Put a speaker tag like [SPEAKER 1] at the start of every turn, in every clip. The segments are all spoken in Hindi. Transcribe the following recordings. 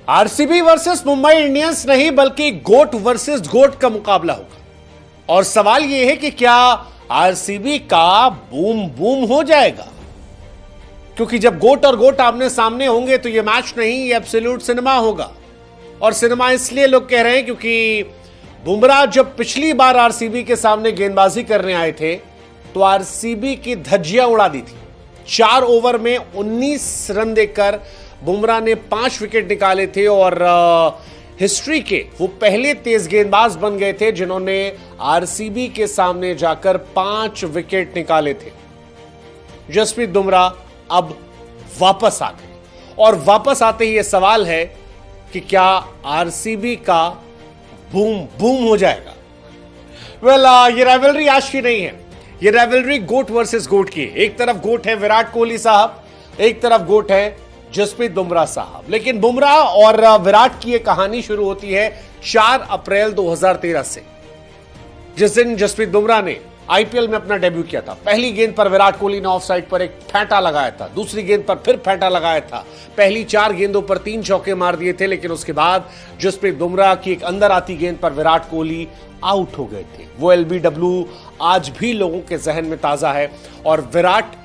[SPEAKER 1] आरसीबी वर्सेस मुंबई इंडियंस नहीं बल्कि गोट वर्सेस गोट का मुकाबला होगा। और सवाल यह है कि क्या आरसीबी का बूम बूम हो जाएगा, क्योंकि जब गोट और गोट आमने सामने होंगे तो यह मैच नहीं, यह एब्सोल्यूट सिनेमा होगा। और सिनेमा इसलिए लोग कह रहे हैं क्योंकि बुमराह जब पिछली बार आरसीबी के सामने गेंदबाजी करने आए थे तो आरसीबी की धज्जियां उड़ा दी थी। 4 ओवर में 19 रन देकर बुमराह ने 5 विकेट निकाले थे और हिस्ट्री के वो पहले तेज गेंदबाज बन गए थे जिन्होंने आरसीबी के सामने जाकर 5 विकेट निकाले थे। जसप्रीत बुमराह अब वापस आ गए और वापस आते ही यह सवाल है कि क्या आरसीबी का बूम बूम हो जाएगा। ये राइवलरी आज की नहीं है, ये राइवलरी गोट वर्सेस गोट की है। एक तरफ गोट है विराट कोहली साहब, एक तरफ गोट है जसप्रीत बुमराह साहब। लेकिन बुमराह और विराट की यह कहानी शुरू होती है 4 अप्रैल 2013 से, जिस दिन जसप्रीत बुमराह ने आईपीएल में अपना डेब्यू किया था। पहली गेंद पर विराट कोहली ने ऑफ साइड पर एक फेंटा लगाया था, दूसरी गेंद पर फिर फेंटा लगाया था। पहली 4 गेंदों पर 3 चौके मार दिए थे, लेकिन उसके बाद जसप्रीत बुमराह की एक अंदर आती गेंद पर विराट कोहली आउट हो गए थे। वो एलबीडब्ल्यू आज भी लोगों के जहन में ताजा है और विराट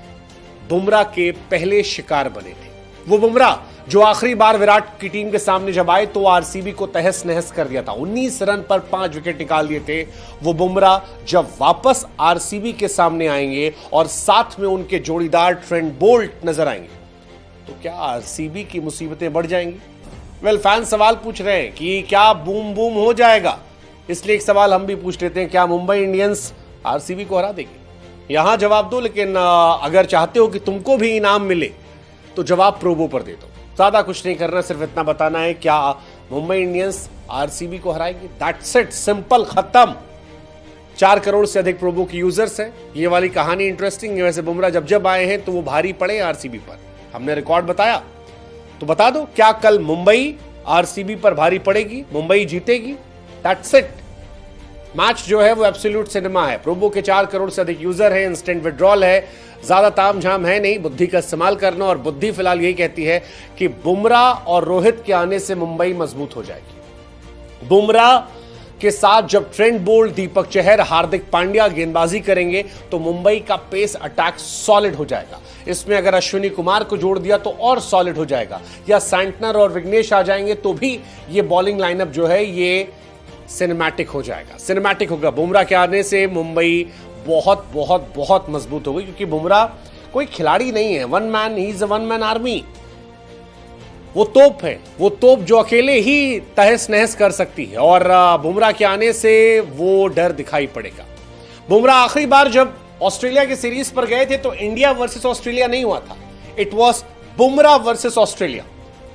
[SPEAKER 1] बुमराह के पहले शिकार बने थे। वो बुमराह जो आखिरी बार विराट की टीम के सामने जब आए तो आरसीबी को तहस नहस कर दिया था, 19 रन पर 5 विकेट निकाल दिए थे। वो बुमराह जब वापस आरसीबी के सामने आएंगे और साथ में उनके जोड़ीदार ट्रेंट बोल्ट नजर आएंगे तो क्या आरसीबी की मुसीबतें बढ़ जाएंगी। फैन सवाल पूछ रहे हैं कि क्या बूम बूम हो जाएगा, इसलिए एक सवाल हम भी पूछ लेते हैं, क्या मुंबई इंडियंस आरसीबी को हरा देगी। यहां जवाब दो, लेकिन अगर चाहते हो कि तुमको भी इनाम मिले तो जवाब प्रोबो पर दे दो। ज्यादा कुछ नहीं करना, सिर्फ इतना बताना है क्या मुंबई इंडियंस आरसीबी को हराएगी। दैट्स इट, सिंपल, खत्म। 4 करोड़ से अधिक प्रोबो की यूजर्स हैं। ये वाली कहानी इंटरेस्टिंग है। वैसे बुमराह जब आए हैं तो वो भारी पड़े आरसीबी पर, हमने रिकॉर्ड बताया। तो बता दो, क्या कल मुंबई आरसीबी पर भारी पड़ेगी, मुंबई जीतेगी? That's it. मैच जो है वो एब्सोल्यूट सिनेमा है। प्रोबो के 4 करोड़ से अधिक यूजर है, इंस्टेंट विड्रॉल है, ज्यादा तामझाम है नहीं, बुद्धि का इस्तेमाल करना। और बुद्धि फिलहाल यही कहती है कि बुमराह और रोहित के आने से मुंबई मजबूत हो जाएगी। बुमराह के साथ जब ट्रेंट बोल्ट, दीपक चहर, हार्दिक पांड्या गेंदबाजी करेंगे तो मुंबई का पेस अटैक सॉलिड हो जाएगा। इसमें अगर अश्विनी कुमार को जोड़ दिया तो और सॉलिड हो जाएगा, या सैंटनर और विघ्नेश आ जाएंगे तो भी ये बॉलिंग लाइनअप जो है ये सिनेमैटिक हो जाएगा, सिनेमैटिक होगा। बुमराह के आने से मुंबई बहुत बहुत बहुत मजबूत हो गई, क्योंकि बुमराह कोई खिलाड़ी नहीं है, one man, he is a one man army. वो तोप है, वो तोप जो अकेले ही तहस नहस कर सकती है। और बुमराह के आने से वो डर दिखाई पड़ेगा। बुमराह आखिरी बार जब ऑस्ट्रेलिया की सीरीज पर गए थे तो इंडिया वर्सेस ऑस्ट्रेलिया नहीं हुआ था, it was Bumrah versus Australia.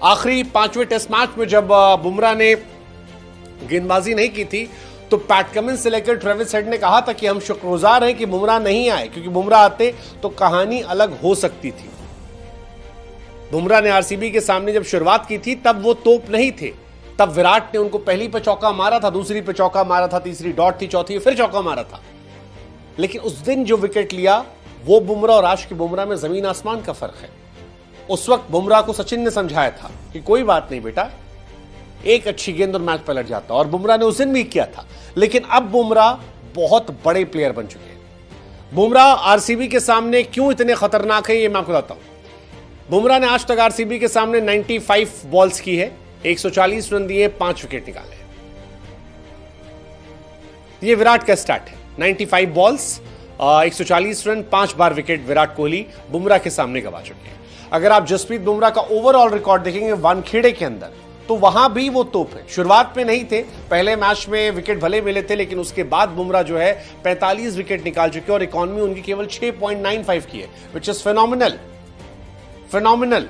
[SPEAKER 1] आखिरी 5वें टेस्ट मैच में जब बुमराह ने गेंदबाजी नहीं की थी तो पैट कमिंस से लेकर ट्रेविस हेड ने कहा था कि हम शुक्रगुजार हैं कि बुमराह नहीं आए, क्योंकि बुमराह आते तो कहानी अलग हो सकती थी। बुमराह ने आरसीबी के सामने जब शुरुआत की थी तब वो तोप नहीं थे, तब विराट ने उनको पहली पे चौका मारा था, दूसरी पे चौका मारा था, तीसरी डॉट थी, चौथी फिर चौका मारा था। लेकिन उस दिन जो विकेट लिया वो बुमराह और आज के बुमराह में जमीन आसमान का फर्क है। उस वक्त बुमराह को सचिन ने समझाया था कि कोई बात नहीं बेटा, एक अच्छी गेंद और मैच पलट जाता, और बुमराह ने उस दिन भी किया था। लेकिन अब बुमराह बहुत बड़े प्लेयर बन चुके हैं। बुमराह आरसीबी के सामने क्यों इतने खतरनाक है ये मैं आपको बताता हूं। बुमराह ने आज तक आरसीबी के सामने 95 बॉल्स की है, 140 रन दिए, 5 विकेट निकाले। ये विराट का स्टार्ट है, 95 बॉल्स, 140 रन, 5 बार विकेट विराट कोहली बुमराह के सामने गवा चुके हैं। अगर आप जसप्रीत बुमराह का ओवरऑल रिकॉर्ड देखेंगे वानखेड़े के अंदर तो वहां भी वो तोप है। शुरुआत में नहीं थे, पहले मैच में विकेट भले मिले थे, लेकिन उसके बाद बुमराह जो है 45 विकेट निकाल चुके हैं और इकॉनमी उनकी केवल 6.95 की है, विच इज फिनोमिनल, फिनोमिनल।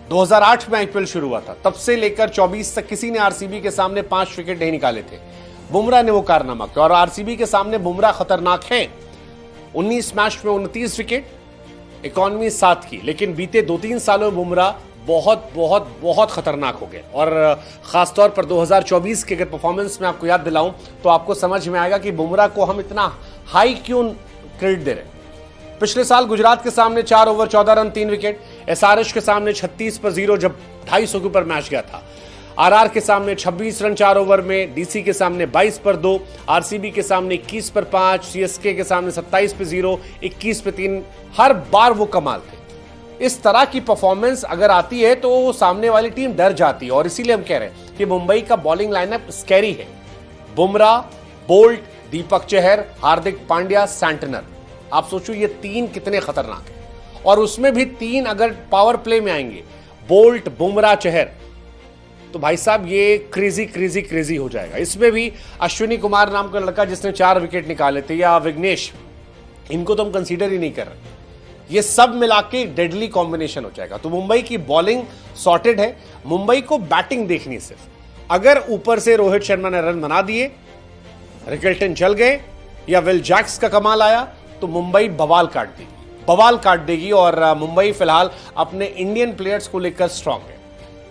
[SPEAKER 1] 2008 में आईपीएल शुरू हुआ था, तब से लेकर 24 तक किसी ने आरसीबी के सामने 5 विकेट नहीं निकाले थे। बुमराह ने वो कारनामा किया और आरसीबी के सामने बुमराह खतरनाक है। 19 मैच में 29 विकेट, इकॉनमी 7 की। लेकिन बीते 2-3 सालों में बुमराह बहुत बहुत बहुत खतरनाक हो गए। और खासतौर पर 2024 के अगर परफॉर्मेंस में आपको याद दिलाऊं तो आपको समझ में आएगा कि बुमराह को हम इतना हाई क्यों क्रेडिट दे रहे हैं। पिछले साल गुजरात के सामने 4 ओवर 14 रन 3 विकेट, एसआरएच के सामने 36 पर 0 जब 250 के ऊपर मैच गया था। आरआर के सामने 26 रन 4 ओवर में, डीसी के सामने 22 पर 2, आरसीबी के सामने 21 पर 5, सीएसके के सामने 27 पर 0, 21 पर 3। हर बार वो कमाल थे। इस तरह की परफॉर्मेंस अगर आती है तो सामने वाली टीम डर जाती है, और इसीलिए हम कह रहे हैं कि मुंबई का बॉलिंग लाइनअप स्कैरी है। Bumrah, bolt, Deepak Chahar, Hardik Pandya, Santner. आप सोचो ये 3 कितने खतरनाक हैं, और उसमें भी 3 अगर पावर प्ले में आएंगे, बोल्ट, बुमराह, चहर, तो भाई साहब ये क्रेजी क्रेजी क्रेजी हो जाएगा। इसमें भी अश्विनी कुमार नाम का लड़का जिसने 4 विकेट निकाले थे, या विघ्नेश, इनको तो हम कंसीडर ही नहीं कर रहे। ये सब मिला के डेडली कॉम्बिनेशन हो जाएगा। तो मुंबई की बॉलिंग सॉर्टेड है, मुंबई को बैटिंग देखनी सिर्फ। अगर ऊपर से रोहित शर्मा ने रन बना दिए, रिकल्टन चल गए, या विल जैक्स का कमाल आया, तो मुंबई बवाल काट देगी। और मुंबई फिलहाल अपने इंडियन प्लेयर्स को लेकर स्ट्रांग है।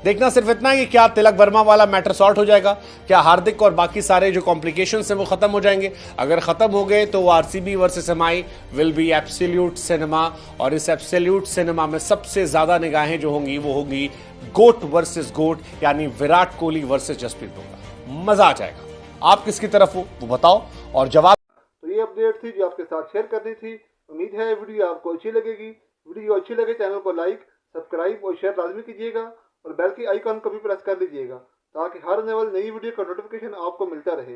[SPEAKER 1] देखना सिर्फ इतना है कि क्या तिलक वर्मा वाला मैटर सॉर्ट हो जाएगा, क्या हार्दिक और बाकी सारे जो कॉम्प्लिकेशंस हैं वो खत्म हो जाएंगे। अगर खत्म हो गए तो RCB versus MI will be absolute cinema, और इस एब्सोल्यूट सिनेमा में सबसे ज्यादा निगाहें जो होंगी वो होंगी गोट वर्सेस गोट, यानी विराट कोहली वर्सेस जसप्रीत बुमराह। मजा आ जाएगा। आप किसकी तरफ हो वो बताओ और जवाब।
[SPEAKER 2] तो ये अपडेट थी जो आपके साथ शेयर करनी थी। उम्मीद है वीडियो आपको अच्छी लगेगी। वीडियो अच्छी लगे चैनल को लाइक, सब्सक्राइब और शेयर लाजमी कीजिएगा, और बेल की आइकन को भी प्रेस कर लीजिएगा ताकि हर नई वीडियो का नोटिफिकेशन आपको मिलता रहे।